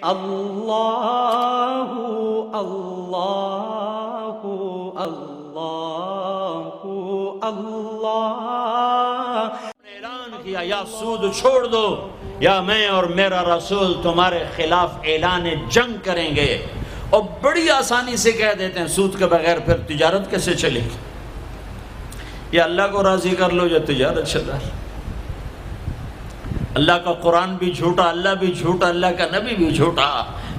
اللہ اللہ اللہ اللہ۔ اعلان کیا یا سود چھوڑ دو یا میں اور میرا رسول تمہارے خلاف اعلان جنگ کریں گے، اور بڑی آسانی سے کہہ دیتے ہیں سود کے بغیر پھر تجارت کیسے چلے گی؟ یا اللہ کو راضی کر لو یا تجارت چلا۔ اللہ کا قرآن بھی جھوٹا، اللہ بھی جھوٹا، اللہ کا نبی بھی جھوٹا۔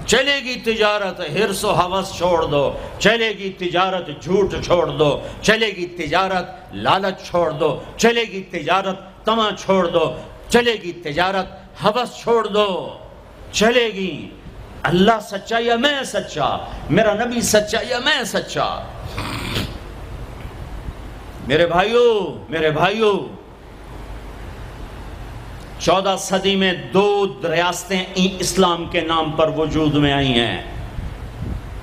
چلے گی تجارت حرص و ہوس چھوڑ دو، چلے گی تجارت جھوٹ چھوڑ دو، چلے گی تجارت لالچ چھوڑ دو، چلے گی تجارت طمع چھوڑ دو، چلے گی تجارت ہوس چھوڑ دو، چلے گی۔ اللہ سچا یا میں سچا، میرا نبی سچا یا میں سچا؟ میرے بھائیوں 14 صدی میں 2 ریاستیں اسلام کے نام پر وجود میں آئی ہیں۔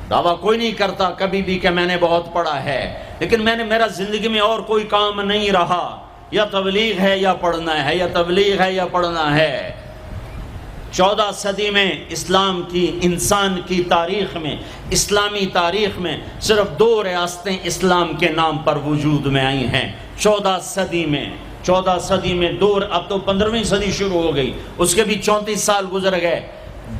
دعویٰ کوئی نہیں کرتا کبھی بھی کہ میں نے بہت پڑھا ہے، لیکن میرا زندگی میں اور کوئی کام نہیں رہا، یا تبلیغ ہے یا پڑھنا ہے، یا تبلیغ ہے یا پڑھنا ہے۔ 14 صدی میں اسلام کی، انسان کی تاریخ میں، اسلامی تاریخ میں صرف 2 ریاستیں اسلام کے نام پر وجود میں آئی ہیں 14 صدی میں۔ 14 صدی میں اب تو 15ویں صدی شروع ہو گئی، اس کے بھی 34 سال گزر گئے۔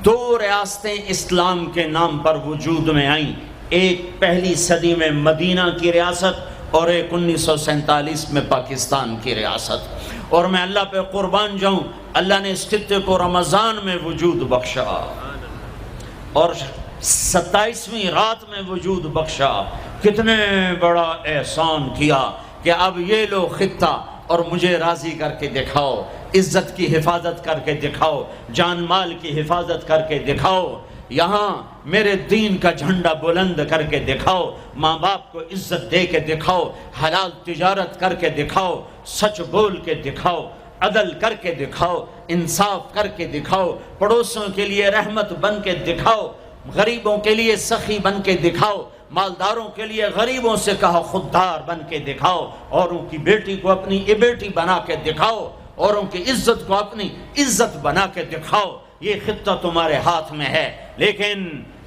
2 ریاستیں اسلام کے نام پر وجود میں آئیں، ایک پہلی صدی میں مدینہ کی ریاست اور ایک 1947 میں پاکستان کی ریاست۔ اور میں اللہ پہ قربان جاؤں، اللہ نے اس خطے کو رمضان میں وجود بخشا اور 27ویں رات میں وجود بخشا۔ کتنے بڑا احسان کیا کہ اب یہ لو خطہ اور مجھے راضی کر کے دکھاؤ، عزت کی حفاظت کر کے دکھاؤ، جان مال کی حفاظت کر کے دکھاؤ، یہاں میرے دین کا جھنڈا بلند کر کے دکھاؤ، ماں باپ کو عزت دے کے دکھاؤ، حلال تجارت کر کے دکھاؤ، سچ بول کے دکھاؤ، عدل کر کے دکھاؤ، انصاف کر کے دکھاؤ، پڑوسوں کے لیے رحمت بن کے دکھاؤ، غریبوں کے لیے سخی بن کے دکھاؤ، مالداروں کے لیے غریبوں سے کہا خوددار بن کے دکھاؤ، اوروں کی بیٹی کو اپنی بیٹی بنا کے دکھاؤ، اوروں کی عزت کو اپنی عزت بنا کے دکھاؤ۔ یہ خطہ تمہارے ہاتھ میں ہے، لیکن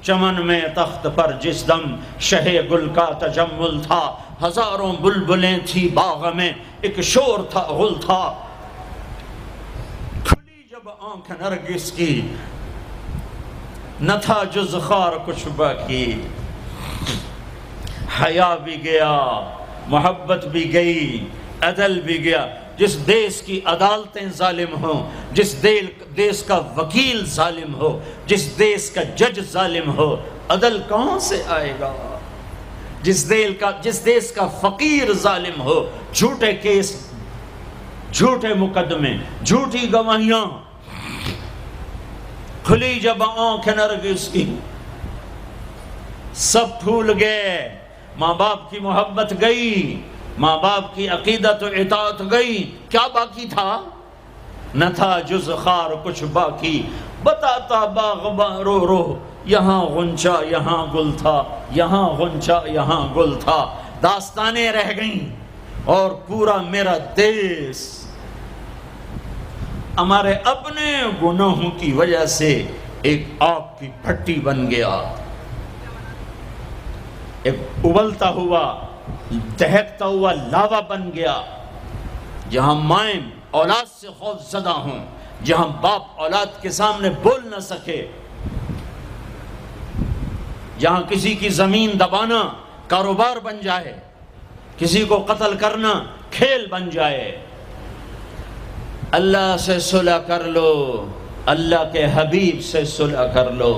چمن میں تخت پر جس دم شہ گل کا تجمل تھا، ہزاروں بلبلیں تھی باغ میں، ایک شور تھا غل تھا، کھلی جب آنکھ نرگس کی نہ تھا جز خار کچھ باقی، حیا بھی گیا، محبت بھی گئی، عدل بھی گیا۔ جس دیس کی عدالتیں ظالم ہوں، جس دیس کا وکیل ظالم ہو، جس دیس کا جج ظالم ہو، عدل کہاں سے آئے گا؟ جس دیس کا فقیر ظالم ہو، جھوٹے کیس، جھوٹے مقدمے، جھوٹی گواہیاں، کھلی جب آنکھ نرگس کی سب پھول گئے، ماں باپ کی محبت گئی، ماں باپ کی عقیدت و اطاعت گئی، کیا باقی تھا؟ نہ تھا جز خار کچھ باقی، بتاتا باغباں رو رو، یہاں غنچہ یہاں گل تھا، یہاں غنچہ یہاں گل تھا۔ داستانیں رہ گئیں اور پورا میرا دیس ہمارے اپنے گناہوں کی وجہ سے ایک آگ کی بھٹی بن گیا، ایک ابلتا ہوا دہکتا ہوا لاوا بن گیا، جہاں مائیں اولاد سے خوف زدہ ہوں، جہاں باپ اولاد کے سامنے بول نہ سکے، جہاں کسی کی زمین دبانا کاروبار بن جائے، کسی کو قتل کرنا کھیل بن جائے۔ اللہ سے صلح کر لو، اللہ کے حبیب سے صلح کر لو۔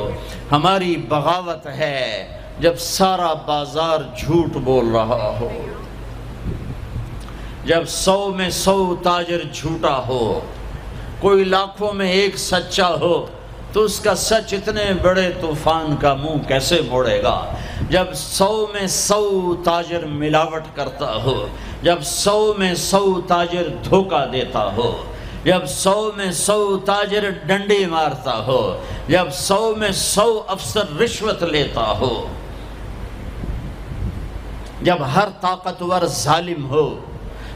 ہماری بغاوت ہے جب سارا بازار جھوٹ بول رہا ہو، جب 100 میں 100 تاجر جھوٹا ہو، کوئی لاکھوں میں ایک سچا ہو، تو اس کا سچ اتنے بڑے طوفان کا منہ کیسے موڑے گا؟ جب 100 میں 100 تاجر ملاوٹ کرتا ہو، جب 100 میں 100 تاجر دھوکہ دیتا ہو، جب 100 میں 100 تاجر ڈنڈی مارتا ہو، جب 100 میں 100 افسر رشوت لیتا ہو، جب ہر طاقتور ظالم ہو،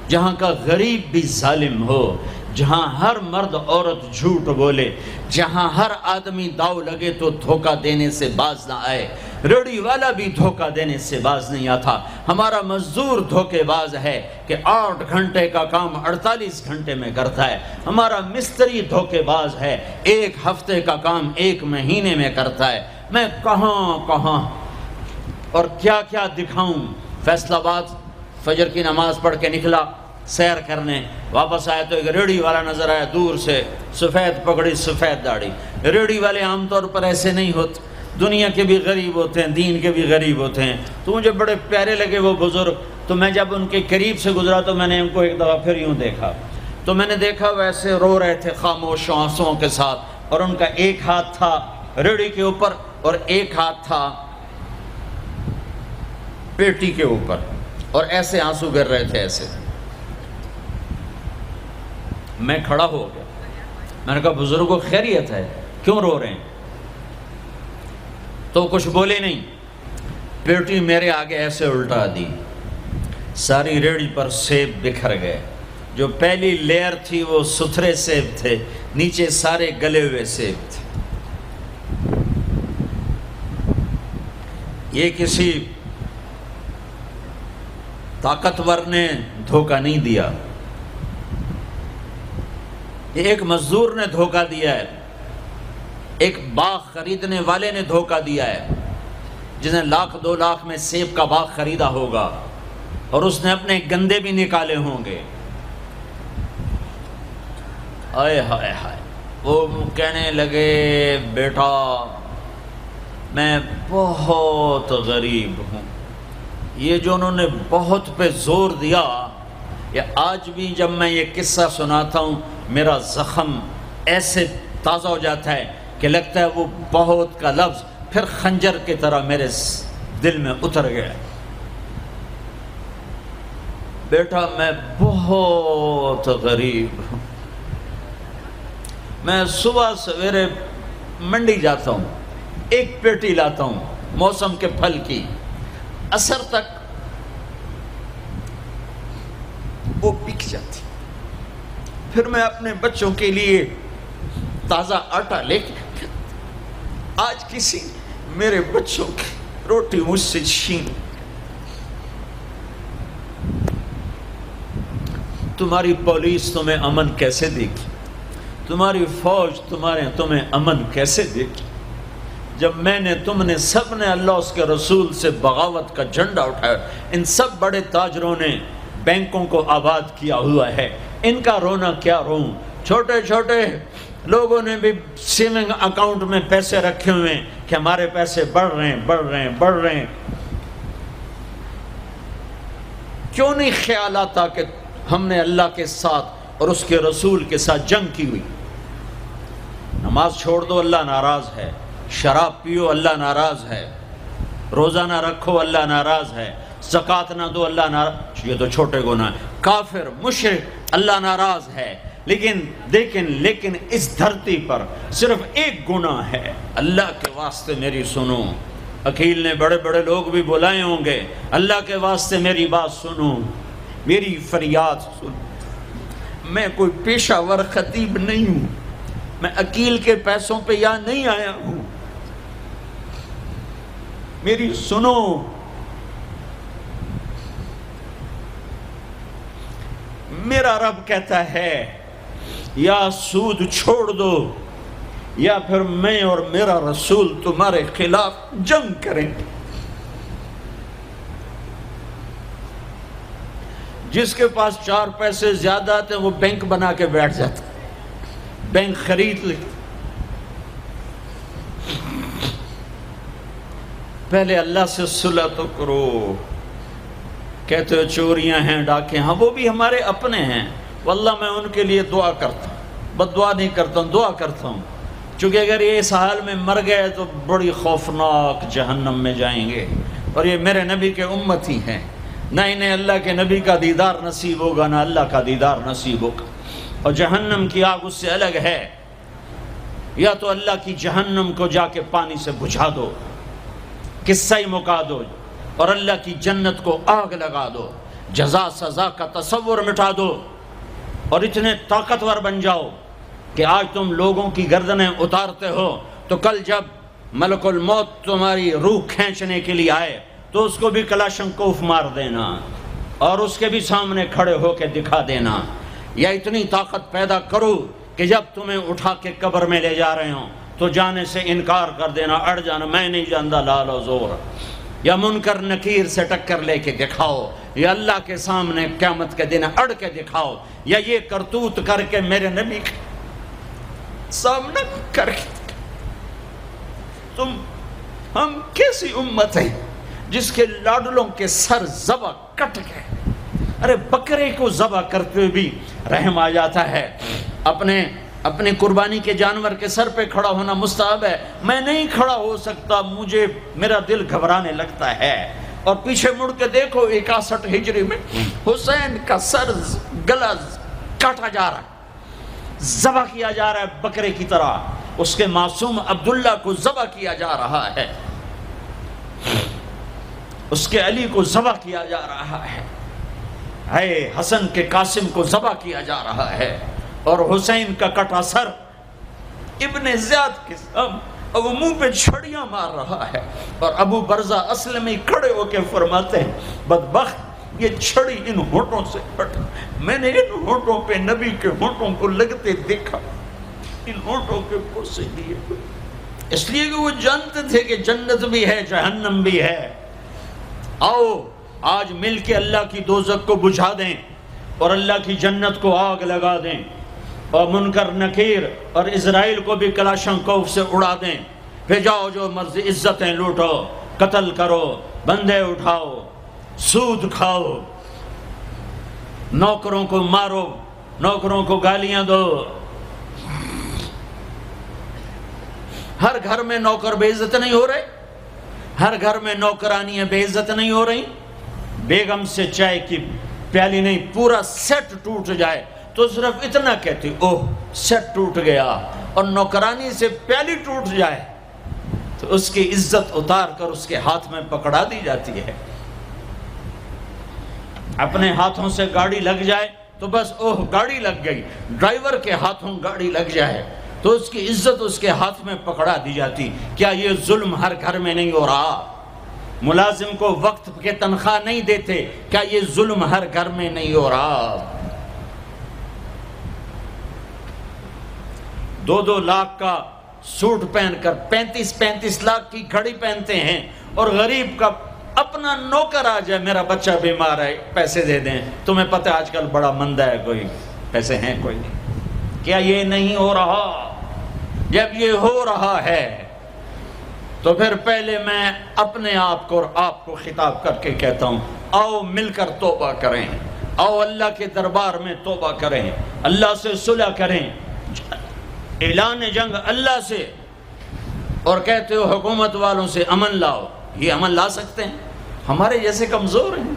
جہاں کا غریب بھی ظالم ہو، جہاں ہر مرد عورت جھوٹ بولے، جہاں ہر آدمی داؤ لگے تو دھوکہ دینے سے باز نہ آئے، ریڑھی والا بھی دھوکہ دینے سے باز نہیں آتا۔ ہمارا مزدور دھوکے باز ہے کہ 8 گھنٹے کا کام 48 گھنٹے میں کرتا ہے۔ ہمارا مستری دھوکے باز ہے، 1 ہفتے کا کام 1 مہینے میں کرتا ہے۔ میں کہاں اور کیا کیا دکھاؤں۔ فیصل آباد فجر کی نماز پڑھ کے نکلا سیر کرنے، واپس آیا تو ایک ریڑھی والا نظر آیا دور سے، سفید پگڑی سفید داڑھی۔ ریڑھی والے عام طور پر ایسے نہیں ہوتے، دنیا کے بھی غریب ہوتے ہیں، دین کے بھی غریب ہوتے ہیں۔ تو مجھے بڑے پیارے لگے وہ بزرگ، تو میں جب ان کے قریب سے گزرا تو میں نے ان کو ایک دفعہ پھر یوں دیکھا، تو میں نے دیکھا ویسے رو رہے تھے خاموش آنسوؤں کے ساتھ، اور ان کا ایک ہاتھ تھا ریڑھی کے اوپر اور ایک ہاتھ تھا پیٹی کے اوپر، اور ایسے آنسو گر رہے تھے ایسے۔ میں کھڑا ہو گیا، میں نے کہا بزرگوں خیریت ہے، کیوں رو رہے ہیں؟ تو کچھ بولے نہیں، پیٹی میرے آگے ایسے الٹا دی، ساری ریڑھی پر سیب بکھر گئے۔ جو پہلی لیئر تھی وہ ستھرے سیب تھے، نیچے سارے گلے ہوئے سیب تھے۔ یہ کسی طاقتور نے دھوکہ نہیں دیا، ایک مزدور نے دھوکہ دیا ہے، ایک باغ خریدنے والے نے دھوکہ دیا ہے، جس نے 1,00,000 2 لاکھ میں سیب کا باغ خریدا ہوگا، اور اس نے اپنے گندے بھی نکالے ہوں گے۔ آئے ہائے ہائے، وہ کہنے لگے بیٹا میں بہت غریب ہوں۔ یہ جو انہوں نے بہت پہ زور دیا، یہ آج بھی جب میں یہ قصہ سناتا ہوں میرا زخم ایسے تازہ ہو جاتا ہے کہ لگتا ہے وہ بہت کا لفظ پھر خنجر کی طرح میرے دل میں اتر گیا۔ بیٹا میں بہت غریب ہوں، میں صبح سویرے منڈی جاتا ہوں، 1 پیٹی لاتا ہوں موسم کے پھل کی، عصر تک وہ بک جاتی، پھر میں اپنے بچوں کے لیے تازہ آٹا لے کے، آج کسی میرے بچوں کی روٹی مجھ سے چھین، تمہاری پولیس تمہیں امن کیسے دے گی؟ تمہاری فوج تمہیں امن کیسے دے گی؟ جب میں نے تم نے سب نے اللہ اس کے رسول سے بغاوت کا جھنڈا اٹھایا، ان سب بڑے تاجروں نے بینکوں کو آباد کیا ہوا ہے، ان کا رونا کیا روں؟ چھوٹے چھوٹے لوگوں نے بھی سیونگ اکاؤنٹ میں پیسے رکھے ہوئے ہیں کہ ہمارے پیسے بڑھ رہے ہیں۔ کیوں نہیں خیال آتا کہ ہم نے اللہ کے ساتھ اور اس کے رسول کے ساتھ جنگ کی ہوئی؟ نماز چھوڑ دو اللہ ناراض ہے، شراب پیو اللہ ناراض ہے، روزہ نہ رکھو اللہ ناراض ہے، زکوٰۃ نہ دو اللہ ناراض، یہ تو چھوٹے گناہ ہیں، کافر مشرک اللہ ناراض ہے، لیکن اس دھرتی پر صرف ایک گناہ ہے۔ اللہ کے واسطے میری سنو، عقیل نے بڑے بڑے لوگ بھی بلائے ہوں گے، اللہ کے واسطے میری بات سنو، میری فریاد سنو۔ میں کوئی پیشہ ور خطیب نہیں ہوں، میں عقیل کے پیسوں پہ یہاں نہیں آیا ہوں، میری سنو۔ میرا رب کہتا ہے یا سود چھوڑ دو یا پھر میں اور میرا رسول تمہارے خلاف جنگ کریں گے۔ جس کے پاس 4 پیسے زیادہ آتے ہیں وہ بینک بنا کے بیٹھ جاتا ہے، بینک خرید لے۔ پہلے اللہ سے صلح تو کرو۔ کہتے ہو چوریاں ہیں، ڈاکے ہیں، وہ بھی ہمارے اپنے ہیں، واللہ میں ان کے لیے دعا کرتا ہوں، بد دعا نہیں کرتا ہوں، دعا کرتا ہوں، چونکہ اگر یہ اس حال میں مر گئے تو بڑی خوفناک جہنم میں جائیں گے، اور یہ میرے نبی کے امتی ہیں، نہ انہیں اللہ کے نبی کا دیدار نصیب ہوگا نہ اللہ کا دیدار نصیب ہوگا، اور جہنم کی آگ اس سے الگ ہے۔ یا تو اللہ کی جہنم کو جا کے پانی سے بجھا دو، قصہ ہی مکا دو، اور اللہ کی جنت کو آگ لگا دو، جزا سزا کا تصور مٹا دو۔ اور اتنے طاقتور بن جاؤ کہ آج تم لوگوں کی گردنیں اتارتے ہو تو کل جب ملک الموت تمہاری روح کھینچنے کے لیے آئے تو اس کو بھی کلاشنکوف مار دینا اور اس کے بھی سامنے کھڑے ہو کے دکھا دینا. یا اتنی طاقت پیدا کرو کہ جب تمہیں اٹھا کے قبر میں لے جا رہے ہوں تو جانے سے انکار کر دینا, اڑ جانا, میں نہیں جانتا لال و زور. یا منکر نکیر سے ٹکر لے کے دکھاؤ, یا اللہ کے سامنے قیامت کے دن اڑ کے دکھاؤ, یا یہ کرتوت کر کے میرے نبی کے سامنے کر کے. ہم کیسی امت ہیں جس کے لاڈلوں کے سر ذبح کٹ گئے. ارے بکرے کو ذبح کرتے ہوئے بھی رحم آ جاتا ہے. اپنے قربانی کے جانور کے سر پہ کھڑا ہونا مستحب ہے. میں نہیں کھڑا ہو سکتا, مجھے میرا دل گھبرانے لگتا ہے. اور پیچھے مڑ کے دیکھو 61 ہجری میں حسین کا سر گلا کاٹا جا رہا ہے, ذبح کیا جا رہا ہے بکرے کی طرح. اس کے معصوم عبداللہ کو ذبح کیا جا رہا ہے, اس کے علی کو ذبح کیا جا رہا ہے, اے حسن کے قاسم کو ذبح کیا جا رہا ہے. اور حسین کا کٹا سر ابن زیاد کے سامنے اب منہ پہ چھڑیاں مار رہا ہے. اور ابو برزہ اسلمی کھڑے ہو کے فرماتے ہیں بدبخت یہ چھڑی ان ہونٹوں سے پھٹ, میں نے ان ہونٹوں پہ نبی کے ہونٹوں کو لگتے دیکھا, ان ہونٹوں کے پرسے دیے. اس لیے کہ وہ جانتے تھے کہ جنت بھی ہے جہنم بھی ہے. آؤ آج مل کے اللہ کی دوزخ کو بجھا دیں اور اللہ کی جنت کو آگ لگا دیں, اور منکر نکیر اور اسرائیل کو بھی کلاشنکوف سے اڑا دیں. پھر جاؤ جو مرضی عزتیں لوٹو, قتل کرو, بندے اٹھاؤ, سود کھاؤ, نوکروں کو مارو, نوکروں کو گالیاں دو. ہر گھر میں نوکر بے عزت نہیں ہو رہے, ہر گھر میں نوکرانیاں بے عزت نہیں ہو رہی. بیگم سے چائے کی پیالی نہیں, پورا سیٹ ٹوٹ جائے تو صرف اتنا کہتی اوہ سیٹ ٹوٹ گیا, اور نوکرانی سے پیالی ٹوٹ جائے تو اس کی عزت اتار کر اس کے ہاتھ میں پکڑا دی جاتی ہے. اپنے ہاتھوں سے گاڑی لگ جائے تو بس اوہ گاڑی لگ گئی, ڈرائیور کے ہاتھوں گاڑی لگ جائے تو اس کی عزت اس کے ہاتھ میں پکڑا دی جاتی. کیا یہ ظلم ہر گھر میں نہیں ہو رہا؟ ملازم کو وقت کے تنخواہ نہیں دیتے, کیا یہ ظلم ہر گھر میں نہیں ہو رہا؟ 2-2 لاکھ کا سوٹ پہن کر 35 لاکھ کی گھڑی پہنتے ہیں, اور غریب کا اپنا نوکر آ جائے میرا بچہ بیمار ہے پیسے دے دیں. تمہیں پتہ ہے آج کل بڑا مندہ ہے, کوئی پیسے ہیں کوئی نہیں. کیا یہ نہیں ہو رہا؟ جب یہ ہو رہا ہے تو پھر پہلے میں اپنے آپ کو اور آپ کو خطاب کر کے کہتا ہوں, آؤ مل کر توبہ کریں, آؤ اللہ کے دربار میں توبہ کریں, اللہ سے صلح کریں. اعلان جنگ اللہ سے, اور کہتے ہو حکومت والوں سے امن لاؤ. یہ امن لا سکتے ہیں؟ ہمارے جیسے کمزور ہیں.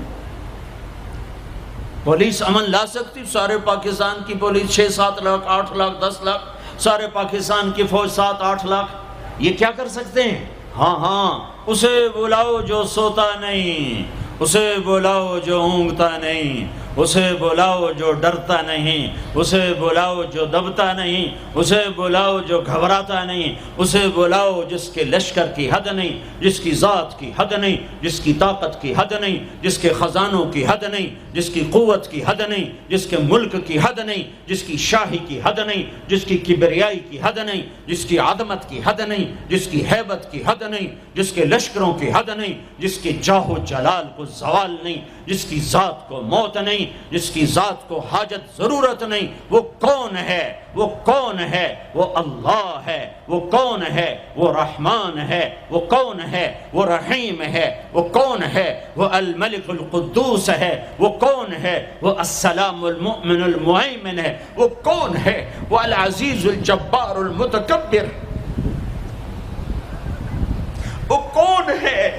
پولیس امن لا سکتی؟ سارے پاکستان کی پولیس 6-7 لاکھ 8 لاکھ 10 لاکھ, سارے پاکستان کی فوج 7-8 لاکھ, یہ کیا کر سکتے ہیں؟ ہاں اسے بلاؤ جو سوتا نہیں, اسے بلاؤ جو اونگتا نہیں, اسے بلاؤ جو ڈرتا نہیں, اسے بلاؤ جو دبتا نہیں, اسے بلاؤ جو گھبراتا نہیں, اسے بلاؤ جس کے لشکر کی حد نہیں, جس کی ذات کی حد نہیں, جس کی طاقت کی حد نہیں, جس کے خزانوں کی حد نہیں, جس کی قوت کی حد نہیں, جس کے ملک کی حد نہیں, جس کی شاہی کی حد نہیں, جس کی کبریائی کی حد نہیں, جس کی عظمت کی حد نہیں, جس کی ہیبت کی حد نہیں, جس کے لشکروں کی حد نہیں, جس کے جاہ و جلال کو زوال نہیں, جس کی ذات کو موت نہیں, جس کی ذات کو حاجت ضرورت نہیں. وہ کون ہے؟ وہ کون ہے؟ وہ اللہ ہے. وہ کون ہے؟ وہ رحمان ہے. وہ کون ہے؟ وہ رحیم ہے. وہ کون ہے؟ وہ الملک القدوس ہے. وہ کون ہے؟ وہ السلام المؤمن المہیمن ہے. وہ کون ہے؟ وہ العزیز الجبار المتکبر. وہ کون ہے؟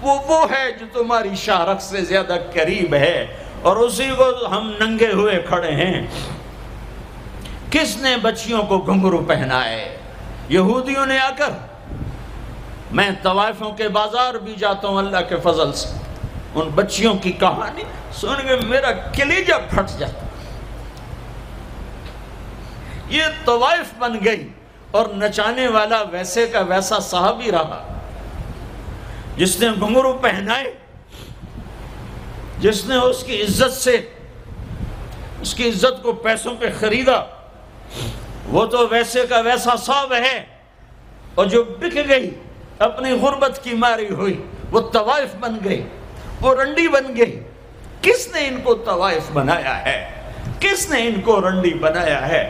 وہ ہے جو تمہاری شارخ سے زیادہ قریب ہے, اور اسی کو ہم ننگے ہوئے کھڑے ہیں. کس نے بچیوں کو گھنگرو پہنائے؟ یہودیوں نے آ کر. میں طوائفوں کے بازار بھی جاتا ہوں اللہ کے فضل سے, ان بچیوں کی کہانی سن کے میرا کلیجہ پھٹ جاتا. یہ طوائف بن گئی اور نچانے والا ویسے کا ویسا صحابی رہا جس نے گھنگرو پہنائے، جس نے اس کی عزت سے اس کی عزت کو پیسوں پہ خریدا، وہ تو ویسے کا ویسا صاحب ہے. اور جو بک گئی اپنی غربت کی ماری ہوئی وہ طوائف بن گئی، وہ رنڈی بن گئی. کس نے ان کو طوائف بنایا ہے؟ کس نے ان کو رنڈی بنایا ہے؟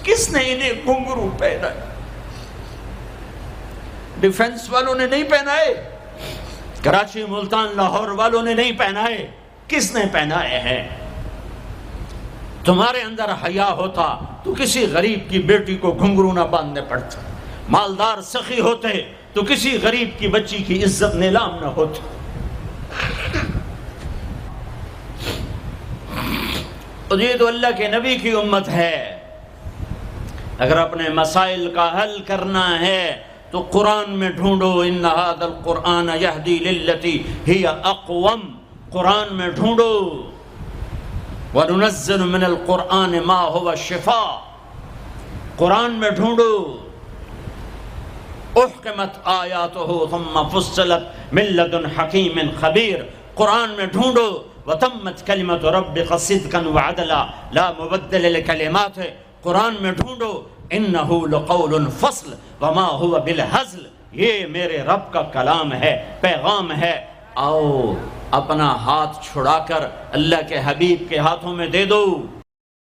کس نے انہیں گھنگرو پہنا؟ ڈیفنس والوں نے نہیں پہنائے، کراچی ملتان لاہور والوں نے نہیں پہنائے. کس نے پہنائے ہیں؟ تمہارے اندر حیا ہوتا تو کسی غریب کی بیٹی کو گھنگرو نہ باندھنے پڑتا، مالدار سخی ہوتے تو کسی غریب کی بچی کی عزت نیلام نہ ہوتی. اور یہ تو اللہ کے نبی کی امت ہے. اگر اپنے مسائل کا حل کرنا ہے تو قرآن میں ڈھونڈو. ان ھذا القرآن یہدی للتی ہی اقوم. قرآن میں ڈھونڈو. وَنُنَزِّلُ مِنَ الْقُرْآنِ مَا هُوَ شِفَاء. قرآن میں ڈھونڈو. احکمت آیاتہ ثم فصلت من لدن حکیم خبیر. قرآن میں ڈھونڈو. وتمت کلمت ربک صدقا وعدلا لا مبدل لکلماتہ. قرآن میں ڈھونڈو. انہ لقول فصل وما هو بالہزل. یہ میرے رب کا کلام ہے، پیغام ہے. آؤ اپنا ہاتھ چھڑا کر اللہ کے حبیب کے ہاتھوں میں دے دو.